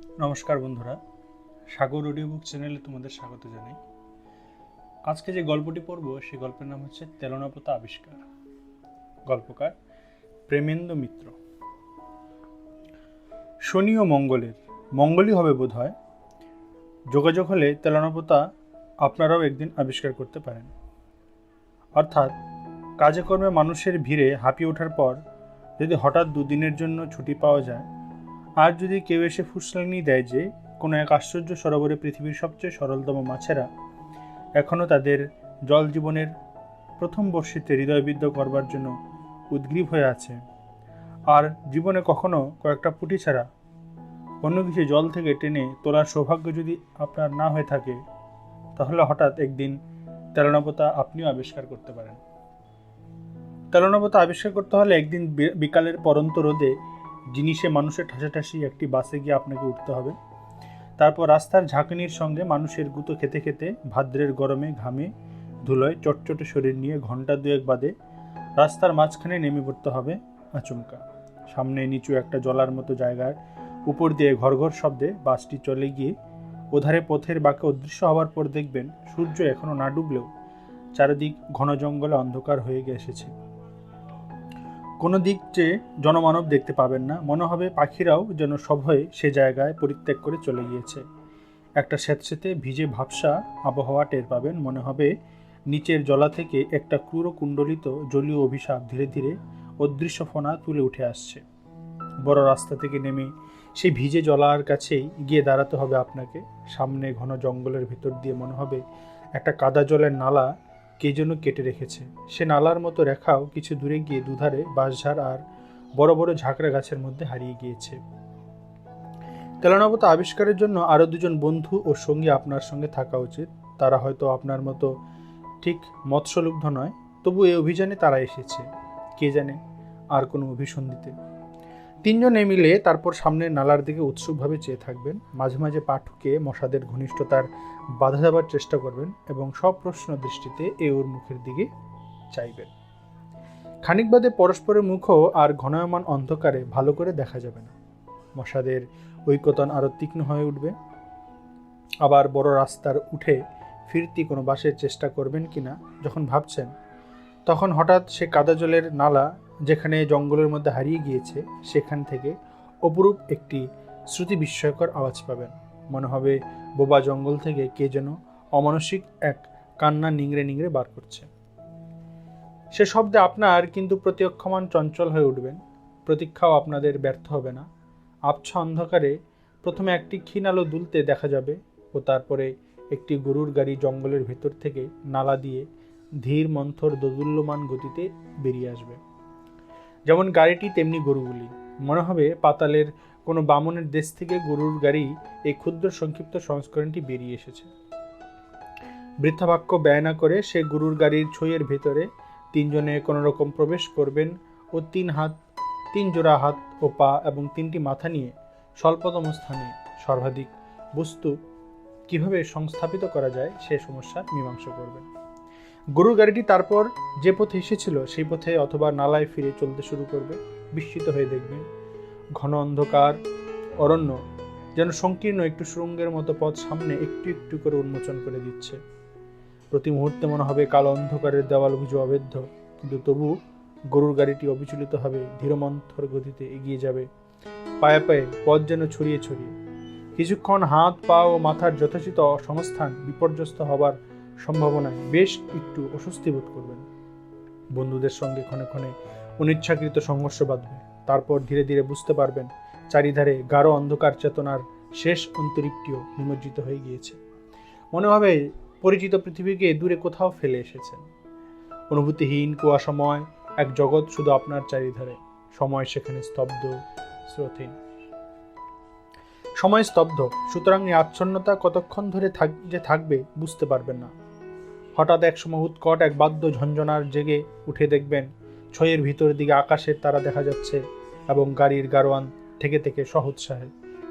নমস্কার বন্ধুরা, সাগর audio book চ্যানেলে তোমাদের স্বাগত জানাই। আজকে যে গল্পটি পড়ব সেই গল্পের নাম হচ্ছে তেলনাপোতা আবিষ্কার। গল্পকার প্রেমেন্দ্র মিত্র। শনি ও মঙ্গলই হবে বোধ হয়। যোগাযোগ হলে তেলনাপোতা আপনারাও একদিন আবিষ্কার করতে পারেন। অর্থাৎ কাজে কর্মে মানুষের ভিড়ে হাঁপিয়ে ওঠার পর যদি হঠাৎ দুদিনের জন্য ছুটি পাওয়া যায়, আর যদি কেউ এসে ফুসলানি দেয় যে কোনো এক আশ্চর্য সরোবরে পৃথিবীর সবচেয়ে সরলতম মাছেরা এখনও তাদের জল জীবনের প্রথম বর্ষিতে হৃদয়বিদ্ধ করবার জন্য উদ্গ্রীব হয়ে আছে, আর জীবনে কখনো কয়েকটা পুঁটি ছাড়া অন্য কিছু জল থেকে টেনে তোলার সৌভাগ্য যদি আপনার না হয়ে থাকে, তাহলে হঠাৎ একদিন তেলনাপোতা আপনিও আবিষ্কার করতে পারেন। তেলনাপোতা আবিষ্কার করতে হলে একদিন বিকালের পরন্ত রোদে জিনিসে মানুষের ঠাসাঠাসি একটি বাসে গিয়ে আপনাকে উঠতে হবে। তারপর রাস্তার ঝাঁকুনির সঙ্গে মানুষের গুঁতো খেতে খেতে ভাদ্রের গরমে ঘামে ধুলোয় চটচটে শরীর নিয়ে ঘন্টা দুয়েক বাদে রাস্তার মাঝখানে নেমে পড়তে হবে আচমকা। সামনে নিচু একটা জলার মতো জায়গার উপর দিয়ে ঘর ঘর শব্দে বাসটি চলে গিয়ে ওধারে পথের বাঁকে অদৃশ্য হওয়ার পর দেখবেন সূর্য এখনো না ডুবলেও চারিদিক ঘন জঙ্গলে অন্ধকার হয়ে এসেছে। কোনো দিক যে জনমানব দেখতে পাবেন না, মনে হবে পাখিরাও যেন সভয়ে সে জায়গায় পরিত্যাগ করে চলে গিয়েছে। একটা স্যাঁতস্যাঁতে ভিজে ভাবসা আবহাওয়া টের পাবেন, মনে হবে নিচের জলা থেকে একটা ক্রূর কুণ্ডলিত জলীয় অভিশাপ ধীরে ধীরে অদৃশ্য ফনা তুলে উঠে আসছে। বড় রাস্তা থেকে নেমে সেই ভিজে জলার কাছেই গিয়ে দাঁড়াতে হবে আপনাকে। সামনে ঘন জঙ্গলের ভেতর দিয়ে মনে হবে একটা কাদা জলের নালা কে যেন কেটে রেখেছে। সে নালার মতো রেখাও কিছু দূরে গিয়ে দুধারে বাঁশঝাড় আর বড় বড় ঝাঁকড়া গাছের মধ্যে হারিয়ে গিয়েছে। তেলনাপোতা আবিষ্কারের জন্য আরও দুজন বন্ধু ও সঙ্গী আপনার সঙ্গে থাকা উচিত। তারা হয়তো আপনার মতো ঠিক মৎস্যলুব্ধ নয়, তবু এই অভিযানে তারা এসেছে কে জানে আর কোনো অভিসন্ধিতে। তিনজনে মিলে তারপর সামনের নালার দিকে উৎসুকভাবে চেয়ে থাকবেন। মাঝে মাঝে পা ঠুকে মশাদের ঘনিষ্ঠতার বাধা দেওয়ার চেষ্টা করবেন এবং সব প্রশ্ন দৃষ্টিতে ওর মুখের দিকে চাইবেন। খানিক বাদে পরস্পরের মুখও আর ঘনায়মান অন্ধকারে ভালো করে দেখা যাবে না। মশাদের ঐকতান আরও তীক্ষ্ণ হয়ে উঠবে। আবার বড় রাস্তার উঠে ফিরতি কোনো বাসের চেষ্টা করবেন কিনা যখন ভাবছেন, তখন হঠাৎ সে কাদা জলের নালা যেখানে জঙ্গলের মধ্যে হারিয়ে গিয়েছে সেখান থেকে অপরূপ একটি শ্রুতি বিস্ময়কর আওয়াজ পাবেন। মনে হবে বোবা জঙ্গল থেকে কে যেন অমানসিক এক কান্না নিংড়ে নিংড়ে বার করছে। সে শব্দে আপনার কিন্তু প্রতিক্ষমান চঞ্চল হয়ে উঠবেন। প্রতীক্ষাও আপনাদের ব্যর্থ হবে না। আবছা অন্ধকারে প্রথমে একটি ক্ষীণ আলো দুলতে দেখা যাবে ও তারপরে একটি গরুর গাড়ি জঙ্গলের ভেতর থেকে নালা দিয়ে ধীর মন্থর দোদুল্যমান গতিতে বেরিয়ে আসবে। যেমন গাড়িটি তেমনি গরুগুলি। মনে হবে পাতালের কোনো বামনের দেশ থেকে গরুর গাড়ি এই ক্ষুদ্র সংক্ষিপ্ত সংস্করণটি বেরিয়ে এসেছে। বৃদ্ধাবাক্য ব্যয় না করে সে গরুর গাড়ির ছইয়ের ভেতরে তিনজনে কোনো রকম প্রবেশ করবেন ও তিন জোড়া হাত ও পা এবং তিনটি মাথা নিয়ে স্বল্পতম স্থানে সর্বাধিক বস্তু কিভাবে সংস্থাপিত করা যায় সে সমস্যার মীমাংসা করবেন। গরুর গাড়িটি তারপর যে পথে এসেছিল সেই পথে অথবা নালায় ফিরে চলতে শুরু করবে। বিস্মিত হয়ে দেখবেন ঘন অন্ধকার অরণ্য যেন সংকীর্ণ একটু সুড়ঙ্গের মতো পথ সামনে একটু একটু করে উন্মোচন করে দিচ্ছে। প্রতি মুহূর্তে মনে হবে কালো অন্ধকারের দেওয়াল বুঝে অবেধ্য, কিন্তু তবু গরুর গাড়িটি অবিচলিত হবে ধীরমন্থর গতিতে এগিয়ে যাবে। পায়ে পায়ে পথ যেন ছড়িয়ে ছড়িয়ে। কিছুক্ষণ হাত পা ও মাথার যথোচিত সংস্থান বিপর্যস্ত হবার সম্ভাবনায় বেশ একটু অস্বস্তি বোধ করবেন। বন্ধুদের সঙ্গে ক্ষণে ক্ষণে অনিচ্ছাকৃত সংঘর্ষ বাঁধবে। তারপর ধীরে ধীরে বুঝতে পারবেন চারিধারে গাঢ় অন্ধকার চেতনার শেষ অন্তরীপটিও নিমজ্জিত হয়ে গিয়েছে। মনে হবে পরিচিত পৃথিবীকে দূরে কোথাও ফেলে এসেছেন। অনুভূতিহীন কুয়াশাময় এক জগৎ শুধু আপনার চারিধারে। সময় সেখানে স্তব্ধ, স্রোতহীন। সময় স্তব্ধ, সুতরাং এই আচ্ছন্নতা কতক্ষণ ধরে যে থাকবে বুঝতে পারবেন না। হঠাৎ এক সময় উৎকট এক বাদ্য ঝঞ্ঝনার জেগে উঠে দেখবেন ছয়ের ভিতর দিকে আকাশের তারা দেখা যাচ্ছে এবং গাড়ির গারোয়ান থেকে থেকে সহোৎসাহে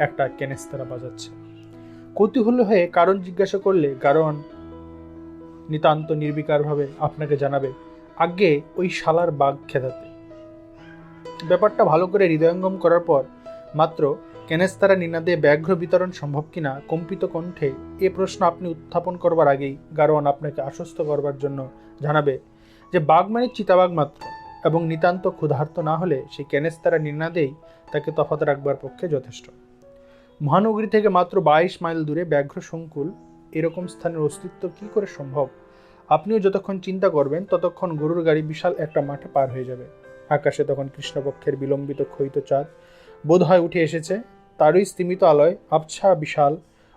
একটা কেনেস্তারা বাজাচ্ছে। কৌতূহল হয়ে কারণ জিজ্ঞাসা করলে গারোয়ান নিতান্ত নির্বিকারভাবে আপনাকে জানাবে, আগে ওই শালার বাঘ খেদাতে। ব্যাপারটা ভালো করে হৃদয়ঙ্গম করার পর মাত্র কেনেস্তারা নিনাদে ব্যাঘ্র বিতরণ সম্ভব কিনা কম্পিত কণ্ঠে এ প্রশ্ন আপনি উত্থাপন করবার আগেই গারোয়ান আপনাকে আশ্বস্ত করবার জন্য জানাবে যে বাঘ মানে চিতাবাঘ মাত্র, এবং নিতান্ত ক্ষুধার্ত না হলে সেই কেনেস্তারা নিনাদেই তাকে তফাৎ রাখবার পক্ষে যথেষ্ট। মহানগরী থেকে মাত্র 22 মাইল দূরে ব্যাঘ্র সংকুল এরকম স্থানের অস্তিত্ব কি করে সম্ভব? আপনিও যতক্ষণ চিন্তা করবেন ততক্ষণ গরুর গাড়ি বিশাল একটা মাঠে পার হয়ে যাবে। আকাশে তখন কৃষ্ণপক্ষের বিলম্বিত ক্ষয়িত চাঁদ বোধ হয় উঠে এসেছে, তারই স্তিমিত আলোয় আবছা বিশাল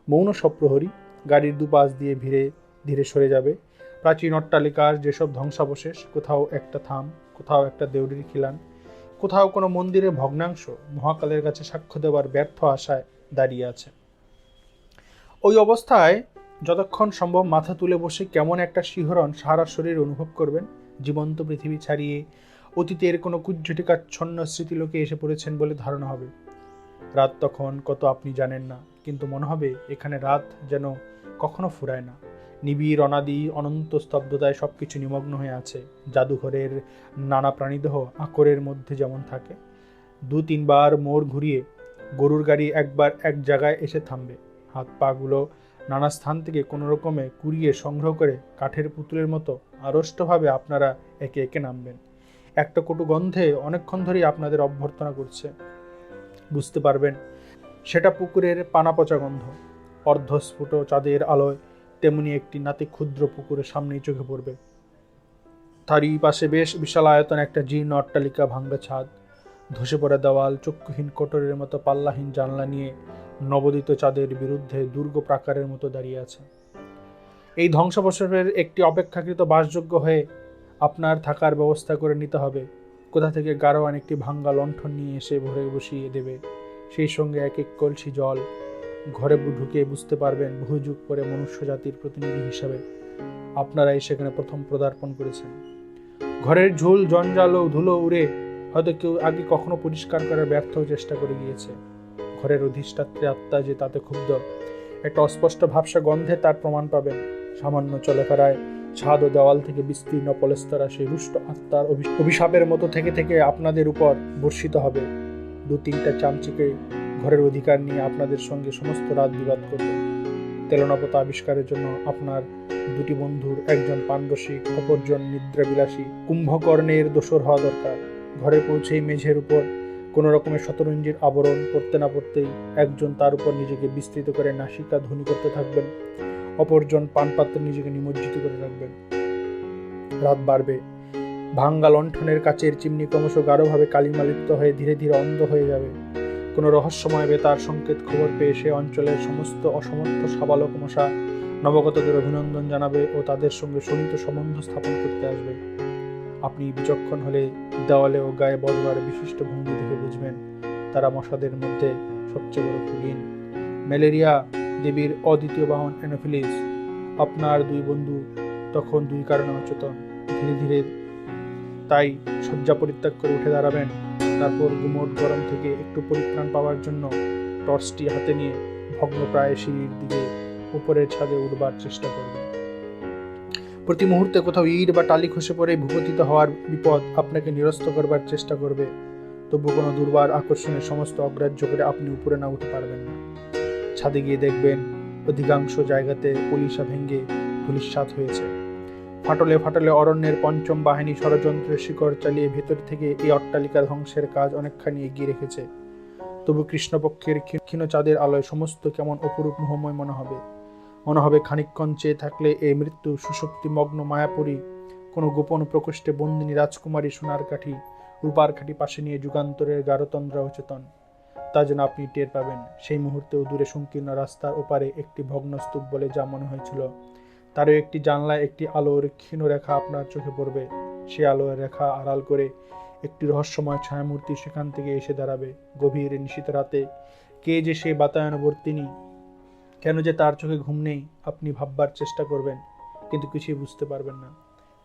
মৌন সপ্রহরী গাড়ির দুপাশ দিয়ে ধীরে ধীরে সরে যাবে। প্রাচীন অট্টালিকার যেসব ধ্বংসাবশেষ, কোথাও একটা থাম, কোথাও একটা দেউড়ির খিলান, কোথাও কোনো মন্দিরের ভগ্নাংশ মহাকালের কাছে সাক্ষ্য দেওয়ার ব্যর্থ আশায় দাঁড়িয়ে আছে। ওই অবস্থায় যতক্ষণ সম্ভব মাথা তুলে বসে কেমন একটা শিহরণ সারা শরীর অনুভব করবেন। জীবন্ত পৃথিবী ছাড়িয়ে অতীতের কোনো কুজ্ঝটিকাচ্ছন্ন স্মৃতিলোকে এসে পড়েছেন বলে ধারণা হবে। রাত তখন কত আপনি জানেন না, কিন্তু মনে হবে এখানে রাত যেন কখনো ফুরায় না। নিবিড় অনাদি অনন্ত স্তব্ধতায় সবকিছু নিমগ্ন হয়ে আছে। জাদুঘরের নানা প্রাণীদেহ আকরের মধ্যে যেমন থাকে। 2-3 বার মোড় ঘুরিয়ে গরুর গাড়ি একবার এক জায়গায় এসে থামবে। হাত পাগুলো নানা স্থান থেকে কোনো রকমে কুড়িয়ে সংগ্রহ করে কাঠের পুতুলের মতো আড়ষ্টভাবে আপনারা একে একে নামবেন। একটা কটু গন্ধে অনেকক্ষণ ধরেই আপনাদের অভ্যর্থনা করছে। বুঝতে পারবেন সেটা পুকুরের পানা পচা গন্ধ। অর্ধস্ফুট চাঁদের আলোয় তেমনি একটি নাতি ক্ষুদ্র পুকুরের সামনেই চোখে পড়বে। তারই পাশে বেশ বিশাল আয়তন একটা জীর্ণ অট্টালিকা, ভাঙ্গা ছাদ, ধসে পড়া দেওয়াল, চক্ষুহীন কোটরের মতো পাল্লাহীন জানলা নিয়ে নবোদিত চাঁদের বিরুদ্ধে দুর্গ প্রাকারের মতো দাঁড়িয়ে আছে। এই ধ্বংসাবশেষের একটি অপেক্ষাকৃত বাসযোগ্য হয়ে আপনার থাকার ব্যবস্থা করে নিতে হবে। কোথা থেকে গারোয়ান একটি ভাঙ্গা লণ্ঠন নিয়ে এসে ভরে বসিয়ে দেবে, সেই সঙ্গে এক এক কলসি জল। ঘরে ঢুকে বুঝতে পারবেন বহু যুগ পরে মনুষ্য জাতির প্রতিনিধি হিসাবে আপনারাই সেখানে প্রথম পদার্পণ করেছেন। ঘরের ঝুল জঞ্জাল ও ধুলো উড়ে হয়তো কেউ আগে কখনো পরিষ্কার করার ব্যর্থ চেষ্টা করে গিয়েছে। ঘরের অধিষ্ঠাত্রী আত্মা যে তাতে ক্ষুব্ধ, একটা অস্পষ্ট ভাবসা গন্ধে তার প্রমাণ পাবেন। সামান্য চলাফেরায় ছাদ ও দেওয়াল থেকে বিস্তীর্ণ পলেস্তরা সেই রুষ্ট আত্মার অভিশাপের মতো থেকে থেকে আপনাদের উপর বর্ষিত হবে। 2-3টা চামচিকে ঘরের অধিকার নিয়ে আপনাদের সঙ্গে সমস্ত রাত বিবাদ করবে। তেলনাপতা আবিষ্কারের জন্য আপনার 2টি বন্ধুর একজন পানরসিক, অপরজন নিদ্রাবিলাসী কুম্ভকর্ণের দোসর হওয়া দরকার। ঘরে পৌঁছেই মেঝের উপর কোনো রকমের শতরঞ্জির আবরণ পড়তে না পড়তেই একজন তার উপর নিজেকে বিস্তৃত করে নাসিকা ধ্বনি করতে থাকবেন, অপরজন পানপাত্রে নিজেকে নিমজ্জিত করে রাখবেন। রাত বাড়বে, ভাঙ্গা লণ্ঠনের কাচের চিমনি ক্রমশ গাঢ়ভাবে কালিমালিপ্ত হয়ে ধীরে ধীরে অন্ধ হয়ে যাবে। কোনো রহস্যময় বেতার সংকেত খবর পেয়ে সে অঞ্চলের সমস্ত অসমর্থ সাবালক মশা নবাগতদের অভিনন্দন জানাবে ও তাদের সঙ্গে সলিত সম্বন্ধ স্থাপন করতে আসবে। আপনি বিচক্ষণ হলে দেওয়ালে ও গায়ে বসবার বিশিষ্ট ভঙ্গি দেখে বুঝবেন তারা মশাদের মধ্যে সবচেয়ে বড় কুলীন। ম্যালেরিয়া দেবীর অদ্বিতীয় বাহন অ্যানোফিলিস। আপনার 2 বন্ধু তখন 2 কারণে অচেতন। ধীরে ধীরে তাই শয্যা পরিত্যাগ করে উঠে দাঁড়াবেন। তারপর গুমোট গরম থেকে একটু পরিত্রাণ পাওয়ার জন্য টর্চটি হাতে নিয়ে ভগ্নপ্রায় সিঁড়ির দিকে উপরের ছাদে উঠবার চেষ্টা করবেন। প্রতি মুহূর্তে কোথাও ইট বা টালি খসে পড়ে ভূপতিত হওয়ার বিপদ আপনাকে নিরস্ত করবার চেষ্টা করবে। তবু কোনো দুর্বার আকর্ষণের সমস্ত অগ্রাহ্য করে আপনি উপরে না উঠে পারবেন না। ছাদে গিয়ে দেখবেন অধিকাংশ জায়গাতে পলিশা ভেঙে ধূলিসাৎ হয়েছে। ফাটলে ফাটলে অরণ্যের পঞ্চম বাহিনী ষড়যন্ত্রের শিকড় চালিয়ে ভেতর থেকে এই অট্টালিকা ধ্বংসের কাজ অনেকখানি এগিয়ে রেখেছে। তবু কৃষ্ণপক্ষের ক্ষীণ চাঁদের আলোয় সমস্ত কেমন অপরূপ মোহময় মনে হবে খানিকক্ষণ চেয়ে থাকলে এই মৃত্যু সুষুপ্তিমগ্ন মায়াপুরী কোনো গোপন প্রকোষ্ঠে বন্দিনী রাজকুমারী সোনার কাঠি রূপার কাঠি পাশে নিয়ে যুগান্তরের গারতন্দ্রা অচেতন। তা যেন আপনি টের পাবেন। সেই মুহূর্তেও দূরে সংকীর্ণ রাস্তার ওপারে একটি ভগ্নস্তূপ বলে যা মনে হয়েছিল, তারও একটি জানলায় একটি আলোর ক্ষীণ রেখা আপনার চোখে পড়বে। সে আলোর রেখা আড়াল করে একটি রহস্যময় ছায়ামূর্তি সেখান থেকে এসে দাঁড়াবে। গভীর নিশীথ রাতে কে যে সে বাতায়নবর্তিনী, কেন যে তার চোখে ঘুম নেই, আপনি ভাববার চেষ্টা করবেন, কিন্তু কিছুই বুঝতে পারবেন না।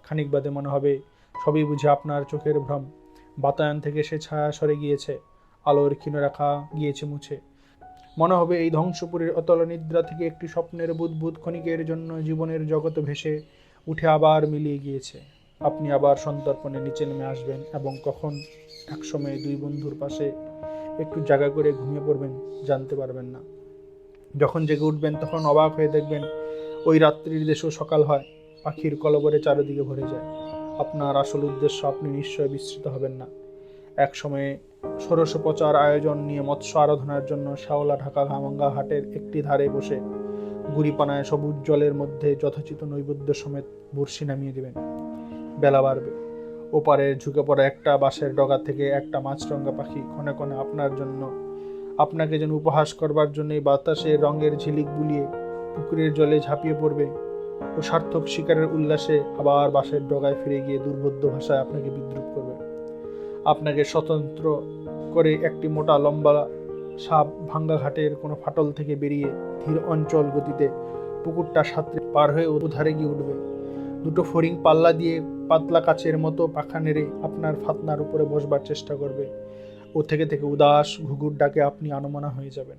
খানিক বাদে মনে হবে সবই বুঝে আপনার চোখের ভ্রম। বাতায়ন থেকে সে ছায়া সরে গিয়েছে, আলোর ক্ষীণ রেখা গিয়েছে মুছে। মনে হবে এই ধ্বংসপুরের অতল নিদ্রা থেকে একটি স্বপ্নের বুদবুদ ক্ষণিকের জন্য জীবনের জগতে ভেসে উঠে আবার মিলিয়ে গিয়েছে। আপনি আবার সন্তর্পণে নিচে নেমে আসবেন এবং কখন একসময় 2 বন্ধুর পাশে একটু জায়গা করে ঘুমিয়ে পড়বেন, জানতে পারবেন না। যখন জেগে উঠবেন তখন অবাক হয়ে দেখবেন ওই রাত্রির দেশেও সকাল হয়, পাখির কলবরে চারিদিকে ভরে যায়। আপনার আসল উদ্দেশ্য আপনি নিশ্চয় বিস্মৃত হবেন না। এক সময়ে ষোড়শ প্রচার আয়োজন নিয়ে মৎস্য আরাধনার জন্য শাওলা ঢাকা ভাঙ্গা হাটের একটি ধারে বসে গুড়িপানায় সবুজ জলের মধ্যে যথোচিত নৈবেদ্য সমেত বড়শি নামিয়ে দেবেন। বেলা বাড়বে। ওপারের ঝুঁকে পড়া একটা বাঁশের ডগা থেকে একটা মাছরঙা পাখি ক্ষণে ক্ষণে আপনার জন্য, আপনাকে যেন উপহাস করবার জন্য বাতাসে রঙের ঝিলিক বুলিয়ে পুকুরের জলে ঝাঁপিয়ে পড়বে ও সার্থক শিকারের উল্লাসে আবার বাঁশের ডগায় ফিরে গিয়ে দুর্বোধ্য ভাষায় আপনাকে বিদ্রুপ করবে। আপনাকে স্বতন্ত্র করে একটি মোটা লম্বা সাপ ভাঙ্গা ঘাটের কোনো ফাটল থেকে বেরিয়ে ধীর অঞ্চল গতিতে পুকুরটা সাঁতরে পার হয়ে উধারে গিয়ে উঠবে। দুটো ফড়িং পাল্লা দিয়ে পাতলা কাচের মতো পাখা নেড়ে আপনার ফাতনার উপরে বসবার চেষ্টা করবে। ও থেকে থেকে উদাস ঘুঘুর ডাকে আপনি আনমনা হয়ে যাবেন।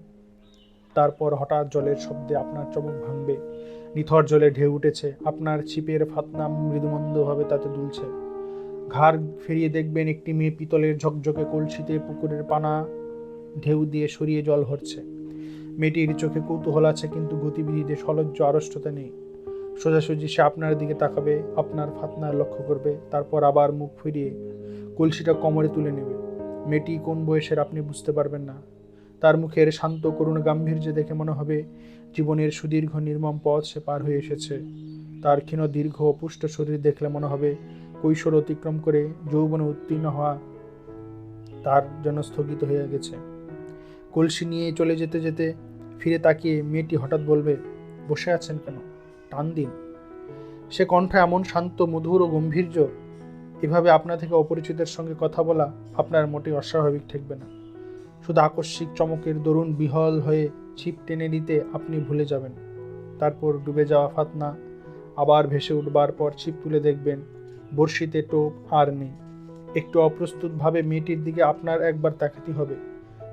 তারপর হঠাৎ জলের শব্দে আপনার চমক ভাঙবে। নিথর জলে ঢেউ উঠেছে, আপনার ছিপের ফাতনা মৃদুমন্দভাবে তাতে দুলছে। ঘাড় ফিরিয়ে দেখবেন একটি মেয়ে পিতলের ঝকঝকে কলসিতে পুকুরের পানা ঢেউ দিয়ে সরিয়ে জল ভরছে। মেয়েটির চোখে কৌতূহল আছে, কিন্তু গতিবিধিতে সলজ্জ আড়ষ্টতা নেই। সোজাসুজি সে আপনার দিকে তাকাবে, আপনার ফাতনার লক্ষ্য করবে, তারপর আবার মুখ ফিরিয়ে কলসিটা কোমরে তুলে নেবে। মেয়েটি কোন বয়সের আপনি বুঝতে পারবেন না। তার মুখের শান্ত করুণ গাম্ভীর্য দেখে মনে হবে জীবনের সুদীর্ঘ নির্মম পথ সে পার হয়ে এসেছে। তার ক্ষীণ দীর্ঘ পুষ্ট শরীর দেখলে মনে হবে কৈশোর অতিক্রম করে যৌবনে উত্তীর্ণ হওয়া তার যেন স্থগিত হয়ে গেছে। কলসি নিয়ে চলে যেতে যেতে ফিরে তাকিয়ে মেয়েটি হঠাৎ বলবে, বসে আছেন কেন, টান দিন। সে কণ্ঠ এমন শান্ত, মধুর ও গম্ভীর্য, এভাবে আপনা থেকে অপরিচিতের সঙ্গে কথা বলা আপনার মোটেই অস্বাভাবিক ঠেকবে না। শুধু আকস্মিক চমকের দরুন বিহল হয়ে ছিপ টেনে নিতে আপনি ভুলে যাবেন। তারপর ডুবে যাওয়া ফাতনা আবার ভেসে উঠবার পর ছিপ তুলে দেখবেন বড়শিতে টোপ আর নেই। একটু অপ্রস্তুতভাবে মেয়েটির দিকে আপনার একবার তাকাতে হবে।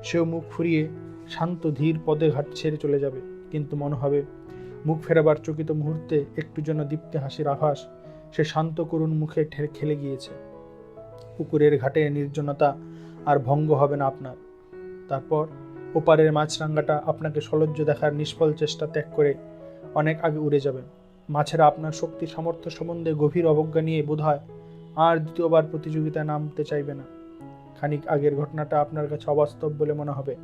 সেও মুখ ফুরিয়ে শান্ত ধীর পদে ঘাট ছেড়ে চলে যাবে, কিন্তু মনে হবে মুখ ফেরাবার চকিত মুহূর্তে একটু যেন দীপ্তি হাসির আভাস সে শান্ত করুণ মুখে খেলে গিয়েছে। পুকুরের ঘাটে নির্জনতা আর ভঙ্গ হবে না আপনার। তারপর ওপারের মাছরাঙ্গাটা আপনাকে সলজ্জ দেখার নিষ্ফল চেষ্টা ত্যাগ করে অনেক আগে উড়ে যাবে। মাছেরা আপনার শক্তি সামর্থ্য সম্বন্ধে গভীর অবজ্ঞা নিয়ে বোধহয় আর দ্বিতীয়বার প্রতিযোগিতায় নামতে চাইবে না। খানিক আগের ঘটনাটা আপনার কাছে অবাস্তব বলে মনে হবে।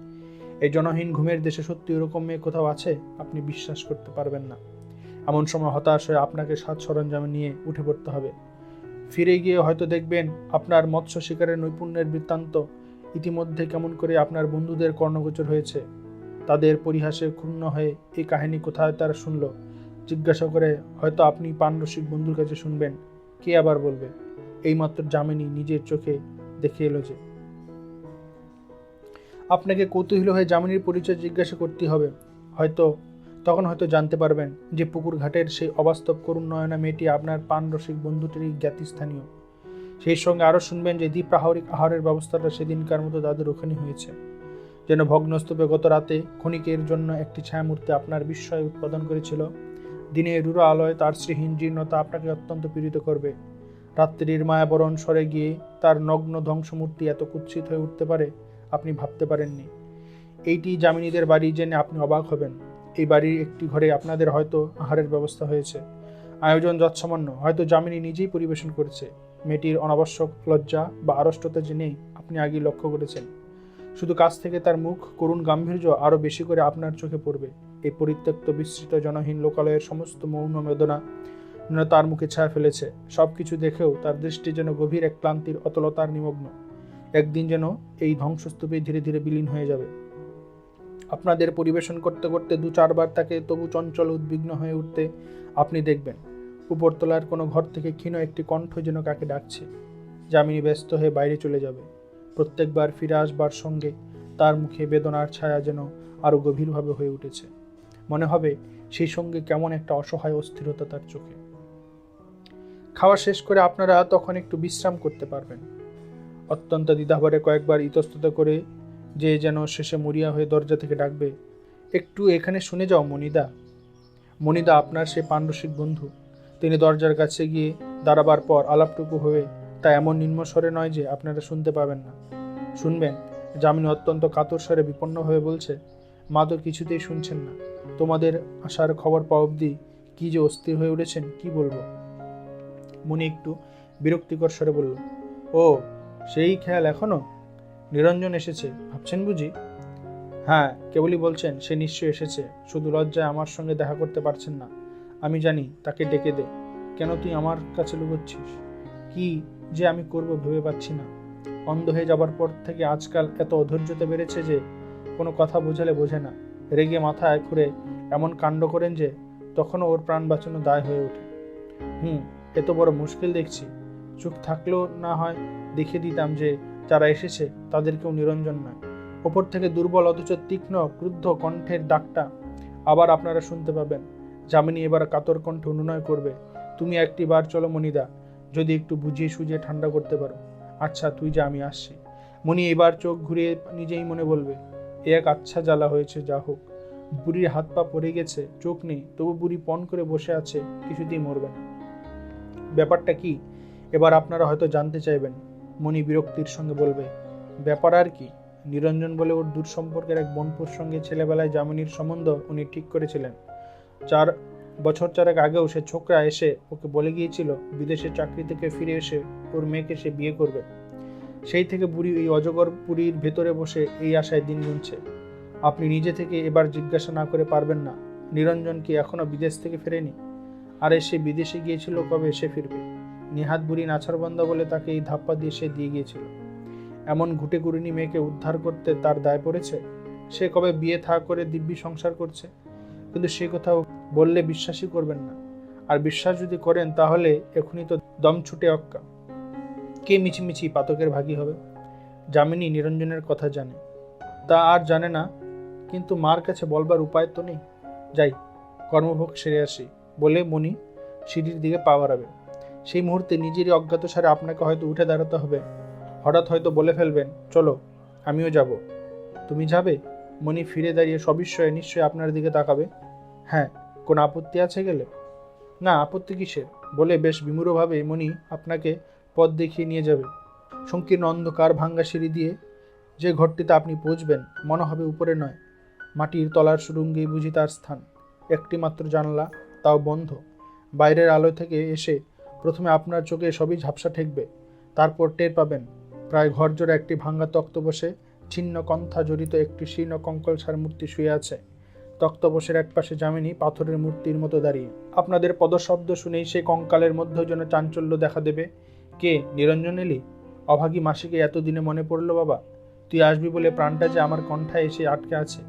এই জনহীন ঘুমের দেশে সত্যি ওরকম মেয়ে কোথাও আছে, আপনি বিশ্বাস করতে পারবেন না। এমন সময় হতাশ হয়ে আপনাকে সাজ সরঞ্জাম নিয়ে উঠে পড়তে হবে। ফিরে গিয়ে হয়তো দেখবেন আপনার মৎস্য শিকারের নৈপুণ্যের বৃত্তান্ত ইতিমধ্যে কেমন করে আপনার বন্ধুদের কর্ণগোচর হয়েছে। তাদের পরিহাসে ক্ষুণ্ণ হয়ে এই কাহিনী কোথায় তারা শুনল জিজ্ঞাসা করে হয়তো আপনি পানরসিক বন্ধুর কাছে শুনবেন। কে আবার বলবে এইমাত্র যামিনী নিজের চোখে দেখে এলো যে। আপনাকে কৌতূহল হয়ে যামিনীর পরিচয় জিজ্ঞাসা করতে হবে। তখন হয়তো জানতে পারবেন যে পুকুর ঘাটের সেই অবাস্তব করুণ নয়না মেয়েটি আপনার পানরসিক বন্ধুটিরই জ্ঞাতিস্থানীয়। সেই সঙ্গে আরও শুনবেন যে দ্বিপ্রাহরিক আহারের ব্যবস্থাটা সেদিনকার মতো তাদের ওখানে হয়েছে। যেন ভগ্নস্তূপে গত রাতে ক্ষণিকের জন্য একটি ছায়ামূর্তি আপনার বিস্ময় উৎপাদন করেছিল। দিনের রূঢ় আলোয় তার শ্রীহীন জীর্ণতা আপনাকে অত্যন্ত পীড়িত করবে। রাত্রির মায়াবরণ সরে গিয়ে তার নগ্ন ধ্বংসমূর্তি এত কুৎসিত হয়ে উঠতে পারে আপনি ভাবতে পারেননি। এইটি যামিনীদের বাড়ি জেনে আপনি অবাক হবেন। এই বাড়ির একটি ঘরে আপনাদের হয়তো আহারের ব্যবস্থা হয়েছে। আয়োজন যৎসামান্য, হয়তো যামিনী নিজেই পরিবেশন করেছে। মেয়েটির অনাবশ্যক লজ্জা বা আড়ষ্টতা জেনেই আপনি আগেই লক্ষ্য করেছেন। শুধু কাছ থেকে তার মুখ করুণ গাম্ভীর্য আরও বেশি করে আপনার চোখে পড়বে। এই পরিত্যক্ত বিস্তৃত জনহীন লোকালয়ের সমস্ত মৌন বেদনা তার মুখে ছায়া ফেলেছে। সব কিছু দেখেও তার দৃষ্টি যেন গভীর এক ক্লান্তির অতলতার নিমগ্ন। একদিন যেন এই ধ্বংসস্তূপে ধীরে ধীরে বিলীন হয়ে যাবে। আপনাদের পরিবেশন করতে করতে 2-4 বার তাকে তবু চঞ্চল উদ্বিগ্ন হয়ে উঠতে আপনি দেখবেন। উপরতলার কোনো ঘর থেকে ক্ষীণ একটি কণ্ঠ যেন কাকে ডাকছে। যামিনী ব্যস্ত হয়ে বাইরে চলে যাবে। প্রত্যেকবার ফিরে আসবার সঙ্গে তার মুখে বেদনার ছায়া যেন আরও গভীরভাবে হয়ে উঠেছে। মনে হবে সেই সঙ্গে কেমন একটা অসহায় অস্থিরতা তার চোখে। খাওয়া শেষ করে আপনারা তখন একটু বিশ্রাম করতে পারবেন। অত্যন্ত দ্বিধাভরে কয়েকবার ইতস্তত করে যে যেন শেষে মরিয়া হয়ে দরজা থেকে ডাকবে, একটু এখানে শুনে যাও মণিদা। মণিদা আপনার সে পানরসিক বন্ধু। তিনি দরজার কাছে গিয়ে দাঁড়াবার পর আলাপটুকু হয়ে তা এমন নিম্নস্বরে নয় যে আপনারা শুনতে পাবেন না। শুনবেন যামিনী অত্যন্ত কাতর স্বরে বিপন্ন হয়ে বলছে, মা তো কিছুতেই শুনছেন না। তোমাদের আসার খবর পাওয়া অবধি কি যে অস্থির হয়ে উঠেছেন কি বলবো। মণি একটু বিরক্তিকর স্বরে বলল, ও সেই খেয়াল এখনো? নিরঞ্জন এসেছে ভাবছেন বুঝি? হ্যাঁ, কেবলই বলছেন সে নিশ্চয়ই এসেছে, শুধু লজ্জায় আমার সঙ্গে দেখা করতে পারছেন না। আমি জানি, তাকে ডেকে দে। কেন তুই আমার কাছে লুকোচ্ছিস? কি যে আমি করব ভেবে পাচ্ছি না। অন্ধ হয়ে যাবার পর থেকে আজকাল এত অধৈর্যতা বেড়েছে যে কোনো কথা বোঝালে বোঝে না। রেগে মাথায় ঘুরে এমন কাণ্ড করেন যে তখনও ওর প্রাণ বাঁচানো দায় হয়ে ওঠে। এত বড় মুশকিল দেখছি। চুপ থাকলেও না হয় দেখিয়ে দিতাম যে যারা এসেছে তাদের কেউ নিরঞ্জন নয়। ওপর থেকে দুর্বল অথচ তীক্ষ্ণ ক্রুদ্ধ কণ্ঠের ডাকটা আবার আপনারা শুনতে পাবেন। যামিনী এবার কাতর কণ্ঠে অনুনয় করবে, তুমি একটি বার চলো মণিদা, যদি একটু বুঝিয়ে সুঝিয়ে ঠান্ডা করতে পারো। আচ্ছা তুই যা, আমি আসছি। মণি এবার চোখ ঘুরিয়ে নিজেই মনে বলবে, এ এক আচ্ছা জ্বালা হয়েছে, যা হোক। বুড়ির হাত পা পড়ে গেছে, চোখ নেই, তবু বুড়ি পণ করে বসে আছে, কিছুতেই মরবে না। ব্যাপারটা কি এবার আপনারা হয়তো জানতে চাইবেন। মণি বিরক্তির সঙ্গে বলবে, ব্যাপার আর কি? নিরঞ্জন বলে ওর দূর সম্পর্কের এক বোনপুর সঙ্গে ছেলেবেলায় যামিনীর সম্বন্ধ উনি ঠিক করেছিলেন। 4 বছর চারেক আগেও সে ছোকরা এসে ওকে বলে গিয়েছিল বিদেশে চাকরি থেকে ফিরে এসে ওর মেয়েকে সে বিয়ে করবে। সেই থেকে বুড়ি এই অজগর পুরীর ভেতরে বসে এই আশায় দিন গুনছে। আপনি নিজে থেকে এবার জিজ্ঞাসা না করে পারবেন না নিরঞ্জন কি এখনো বিদেশ থেকে ফেরেনি? আরে সে বিদেশে গিয়েছিল, কবে এসে ফিরবে? নেহাত বুড়ি নাছারবন্দা বলে তাকে এই ধাপ্পা দিয়ে সে দিয়ে গিয়েছিল। এমন ঘুটে কুড়িনি মেয়েকে উদ্ধার করতে তার দায় পড়েছে। সে কবে বিয়ে থা করে দিব্যি সংসার করছে, কিন্তু সে কোথাও বললে বিশ্বাসই করবেন না। আর বিশ্বাস যদি করেন তাহলে এখনই তো দম ছুটে অক্কা। কে মিছিমিছি পাতকের ভাগী হবে? যামিনী নিরঞ্জনের কথা জানে, তা আর জানে না, কিন্তু মার কাছে বলবার উপায় তো নেই। যাই, কর্মভোগ সেরে আসি বলে মণি সিঁড়ির দিকে পা বাড়াবে। সেই মুহূর্তে নিজেরই অজ্ঞাতসারে আপনাকে হয়তো উঠে দাঁড়াতে হবে। হঠাৎ হয়তো বলে ফেলবেন, চলো আমিও যাব। তুমি যাবে? মণি ফিরে দাঁড়িয়ে সবিস্ময়ে নিশ্চয়ই আপনার দিকে তাকাবে। হ্যাঁ, কোন আপত্তি আছে গেলে? না, আপত্তি কিসের বলে বেশ বিমূঢ়ভাবে মণি আপনাকে পথ দেখিয়ে নিয়ে যাবে। সংকীর্ণ অন্ধকার ভাঙ্গা সিঁড়ি দিয়ে যে ঘরটিতে আপনি পৌঁছবেন মনে হবে উপরে নয়, মাটির তলার সুড়ঙ্গেই বুঝি তার স্থান। একটি মাত্র জানলা, তাও বন্ধ। বাইরের আলো থেকে এসে প্রথমে আপনার চোখে সবই ঝাপসা ঠেকবে, তারপর টের পাবেন প্রায় ঘরজোড়া একটি ভাঙ্গা তক্তপোষে ছিন্ন কন্থা জড়িত একটি শীর্ণ কঙ্কালসার মূর্তি শুয়ে আছে। তক্তপোষের একপাশে যামিনী পাথরের মূর্তির মতো দাঁড়িয়ে। আপনাদের পদশব্দ শুনেই সেই কঙ্কালের মধ্যে যেন চাঞ্চল্য দেখা দেবে। কে? নিরঞ্জন এলি? অভাগী মাসিকে এতদিনে মনে পড়ল বাবা? তুই আসবি বলে প্রাণটা যে আমার কণ্ঠায় এসে আটকে আছে।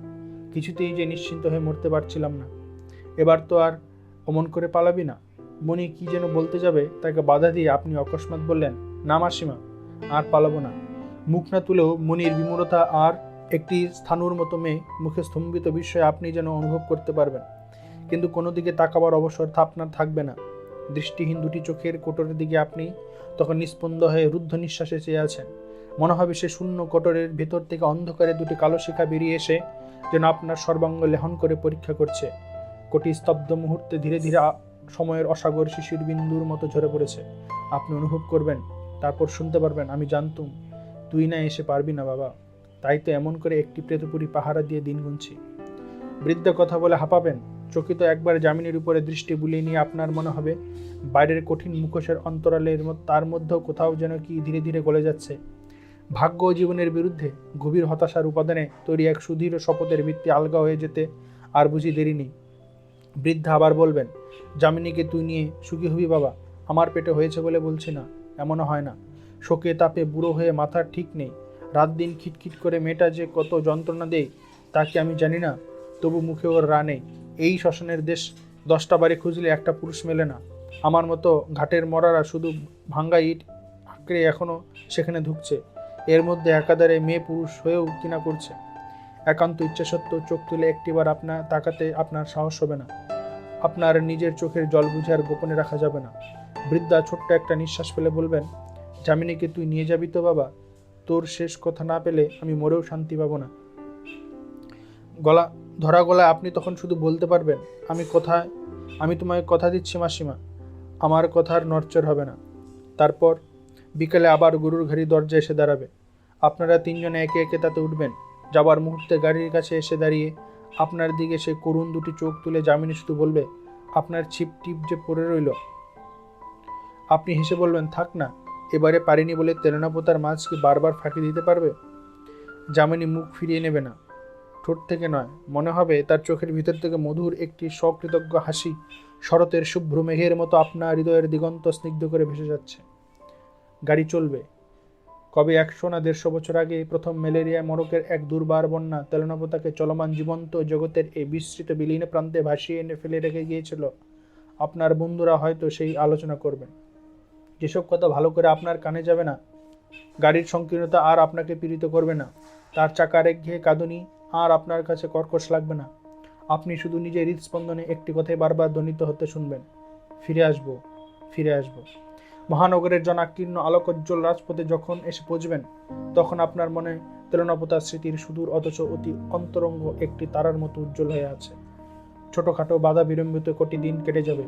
কিছুতেই যে নিশ্চিন্ত হয়ে মরতে পারছিলাম না। এবার তো আর অমন করে পালাবি না। মণি কি যেন বলতে যাবে, তাকে বাধা দিয়ে আপনি অকস্মাৎ বললেন, না মাসিমা, আর পালাবো না। মুখ না তুলেও মনির বিমূঢ়তা আর একটি স্থানুর মতো মেয়ে মুখে স্তম্ভিত বিস্ময় আপনি যেন অনুভব করতে পারবেন। কিন্তু কোনো দিকে তাকাবার অবসর আপনার থাকবে না। দৃষ্টিহীন দুটি চোখের কোটরের দিকে আপনি তখন নিস্পন্দ হয়ে রুদ্ধ নিঃশ্বাসে চেয়ে আছেন। মনে হবে সে শূন্য কোটরের ভেতর থেকে অন্ধকারে দুটি কালো শিখা বেরিয়ে এসে যেন আপনার সর্বাঙ্গ লেহন করে পরীক্ষা করছে। কোটি স্তব্ধ মুহূর্তে ধীরে ধীরে সময়ের অসাগর শিশির বিন্দুর মতো ঝরে পড়েছে। আপনি অনুভব করবেন, তারপর শুনতে পারবেন, আমি জানতুম তুই না এসে পারবি না বাবা, তাই তো এমন করে একটি প্রেতপুরী পাহারা দিয়ে দিন গুনছি। বৃদ্ধ কথা বলে হাঁপাবেন। চকিত একবার যামিনীর উপরে দৃষ্টি বুলিয়ে নিয়ে আপনার মনে হবে বাইরের কঠিন মুখোশের অন্তরালের তার মধ্যেও কোথাও যেন কি ধীরে ধীরে গলে যাচ্ছে। ভাগ্য ও জীবনের বিরুদ্ধে গভীর হতাশার উপাদানে তৈরি এক সুদৃঢ় শপথের ভিত্তি আলগা হয়ে যেতে আর বুঝি দেরি নেই। বৃদ্ধা আবার বলবেন, যামিনীকে তুই নিয়ে সুখী হবি বাবা? আমার পেটে হয়েছে বলে বলছি না, এমনও হয় না। শোকে তাপে বুড়ো হয়ে মাথার ঠিক নেই। রাত দিন খিটখিট করে মেয়েটা যে কত যন্ত্রণা দেয় তা কি আমি জানি না? তবু মুখে ওর রা নেই। এই শ্মশানের দেশ 10টা বাড়ি খুঁজলে একটা পুরুষ মেলে না। আমার মতো ঘাটের মরারা শুধু ভাঙ্গা ইট আঁকড়ে এখনো সেখানে ঢুকছে। এর মধ্যে একাধারে মেয়ে পুরুষ হয়েও কিনা করছে। একান্ত ইচ্ছা সত্ত্বেও চোখ তুলে একটিবার আপনার তাকাতে আপনার সাহস হবে না। আপনার নিজের চোখের জল বুঝে আর গোপনে রাখা যাবে না। বৃদ্ধা ছোট্ট একটা নিঃশ্বাস ফেলে বলবেন, যামিনীকে তুই নিয়ে যাবি তো বাবা? তোর শেষ কথা না পেলে আমি মরেও শান্তি পাবো না। ধরা গলায় আপনি তখন শুধু বলতে পারবেন, আমি তোমায় কথা দিচ্ছি মাসিমা, আমার কথার নড়চড় হবে না। তারপর বিকেলে আবার গরুর গাড়ি দরজা এসে দাঁড়াবে। আপনারা তিনজনে একে একে তাতে উঠবেন। যাবার মুহূর্তে গাড়ির কাছে এসে দাঁড়িয়ে আপনার দিকে সে করুণ দুটি চোখ তুলে যামিনী শুধু বলবে, আপনার ছিপ টিপ যে পড়ে রইল। আপনি হেসে বলবেন, থাক না, এবারে পারিনি বলে তেলেনাপোতার মাছ কি বারবার ফাঁকি দিতে পারবে? যামিনী মুখ ফিরিয়ে নেবে না, ঠোঁট থেকে নয়, মনে হবে তার চোখের ভিতর থেকে মধুর একটি সকৃতজ্ঞ হাসি শরতের শুভ্র মেঘের মতো আপনার হৃদয়ের দিগন্ত স্নিগ্ধ করে ভেসে যাচ্ছে। গাড়ি চলবে। কবে 100 না 150 বছর আগে প্রথম ম্যালেরিয়া মরকের এক দুর্বার বন্যা তেলেনাপোতাকে চলমান জীবন্ত জগতের এই বিস্তৃত বিলীন প্রান্তে ভাসিয়ে এনে ফেলে রেখে গিয়েছিল। আপনার বন্ধুরা হয়তো সেই আলোচনা করবেন। যেসব কথা ভালো করে আপনার কানে যাবে না। গাড়ির সংকীর্ণতা আর আপনাকে পীড়িত করবে না। তার চাকার একঘেয়ে কাঁদুনি আর আপনার কাছে কর্কশ লাগবে না। আপনি শুধু নিজের হৃদস্পন্দনে একটি কথাই বারবার ধ্বনিত হতে শুনবেন, ফিরে আসবো, ফিরে আসবো। মহানগরের জনাকীর্ণ আলোকোজ্জ্বল রাজপথে যখন এসে পৌঁছবেন, তখন আপনার মনে তেলেনাপোতার স্মৃতির সুদূর অথচ অতি অন্তরঙ্গ একটি তারার মতো উজ্জ্বল হয়ে আছে। ছোটখাটো বাধা বিলম্বিত কোটি দিন কেটে যাবে।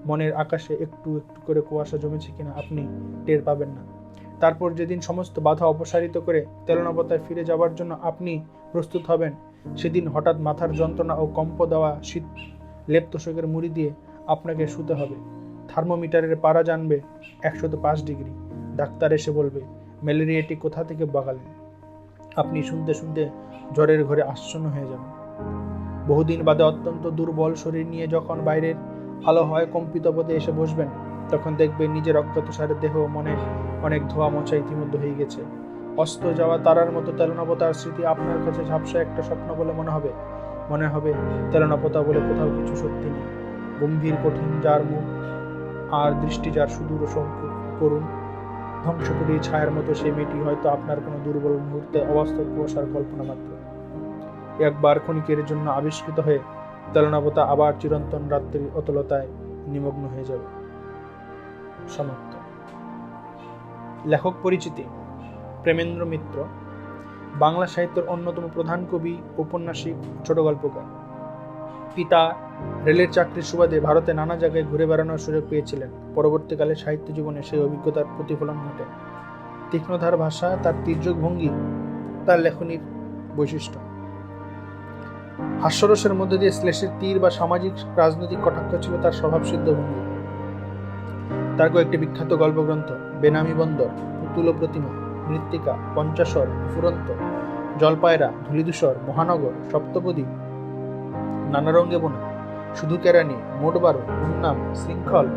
মনের আকাশে একটু একটু করে কুয়াশা জমেছে কিনা আপনি টের পাবেন না। তারপর যেদিন সমস্ত বাধা অপসারিত করে তেলেনাপোতায় ফিরে যাওয়ার জন্য আপনি প্রস্তুত হবেন, সেদিন হঠাৎ মাথার যন্ত্রণা ও কম্প দেওয়া শীত লেপ তোষকের মুড়ি দিয়ে আপনাকে শুতে হবে। থার্মোমিটারের পারা জানবে 105 ডিগ্রি। ডাক্তার এসে বলবে, ম্যালেরিয়াটি কোথা থেকে বাগালেন। আপনি শুনতে শুনতে জ্বরের ঘরে আচ্ছন্ন হয়ে যাবেন। বহুদিন বাদে অত্যন্ত দুর্বল শরীর নিয়ে যখন বাইরের আলো হয় কম্পিত পথে এসে বসবেন, তখন দেখবেন নিজের অজ্ঞাতসারে দেহ মনে অনেক ধোয়া মোছা ইতিমধ্যে হয়ে গেছে। অস্ত যাওয়া তারার মতো তেলেনাপোতার স্মৃতি আপনার কাছে ঝাপসা একটা স্বপ্ন বলে মনে হবে তেলেনাপোতা বলে কোথাও কিছু সত্যি নেই। গম্ভীর কঠিন যার মুখ আর দৃষ্টি যার সুদূর করুন ধ্বংসপুরী ছায়ার মতো সেই মেয়েটি হয়তো আপনার কোনো দুর্বল মুহূর্তে অবাস্তব কুয়াশার কল্পনা মাত্র। একবার ক্ষণিকের জন্য আবিষ্কৃত হয়ে তেলেনাপোতা আবার চিরন্তন রাত্রির অতলতায় নিমগ্ন হয়ে যাবে। সমাপ্ত। লেখক পরিচিতি: প্রেমেন্দ্র মিত্র, বাংলা সাহিত্যের অন্যতম প্রধান কবি, ঔপন্যাসিক, ছোট গল্পকার। পিতা রেলের চাকরির সুবাদে ভারতে নানা জায়গায় ঘুরে বেড়ানোর সুযোগ পেয়েছিলেন। পরবর্তীকালে সাহিত্য জীবনে সেই অভিজ্ঞতার প্রতিফলন ঘটে। তীক্ষ্ণধার ভাষা, তার তির্যক ভঙ্গি তার লেখনীর বৈশিষ্ট্য। হাস্যরসের মধ্যে দিয়ে শ্লেষের তীর বা সামাজিক রাজনৈতিক কটাক্ষ ছিল তার স্বভাবসিদ্ধ ভঙ্গি। তার কয়েকটি বিখ্যাত গল্পগ্রন্থ বেনামি বন্দর, পুতুল ও প্রতিমা, মৃত্তিকা, পঞ্চাশর, ফুরন্ত, জলপায়রা, ধূলিধূসর, মহানগর, সপ্তপদী, নানা রঙে বোনা, শুধু কেরানি, মোট 12, উন্নাম, শৃঙ্খল,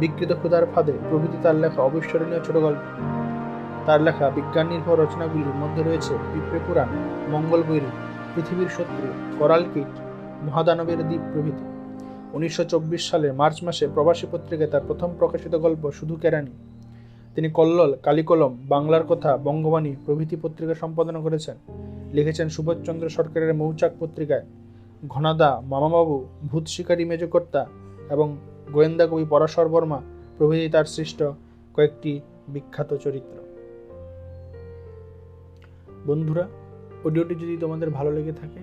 বিকৃত ক্ষুধার ফাঁদে প্রভৃতি তার লেখা অবিস্মরণীয় ছোট গল্প। তার লেখা বিজ্ঞান নির্ভর রচনাগুলির মধ্যে রয়েছে পিঁপড়ে পুরাণ, মঙ্গল বৈরী, পৃথিবীর শত্রু, করাল কীট, মহাদানবের দ্বীপ প্রভৃতি। 1924 সালের মার্চ মাসে প্রবাসী পত্রিকায় তার প্রথম প্রকাশিত গল্প শুধু কেরানি। তিনি কল্লোল, কালিকলম, বাংলার কথা, বঙ্গবাণী প্রভৃতি পত্রিকা সম্পাদনা করেছেন। লিখেছেন সুবোধচন্দ্র সরকারের মৌচাক পত্রিকায়, ঘনাদা, মামাবাবু, ভূত শিকারী মেজকর্তা এবং গোয়েন্দা কবি পরাশর বর্মা প্রভৃতি তার সৃষ্ট কয়েকটি বিখ্যাত চরিত্র। বন্ধুরা, অডিওটি যদি তোমাদের ভালো লেগে থাকে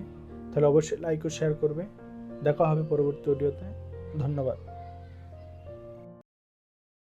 তাহলে অবশ্যই লাইক ও শেয়ার করবে। দেখা হবে পরবর্তী অডিওতে। ধন্যবাদ।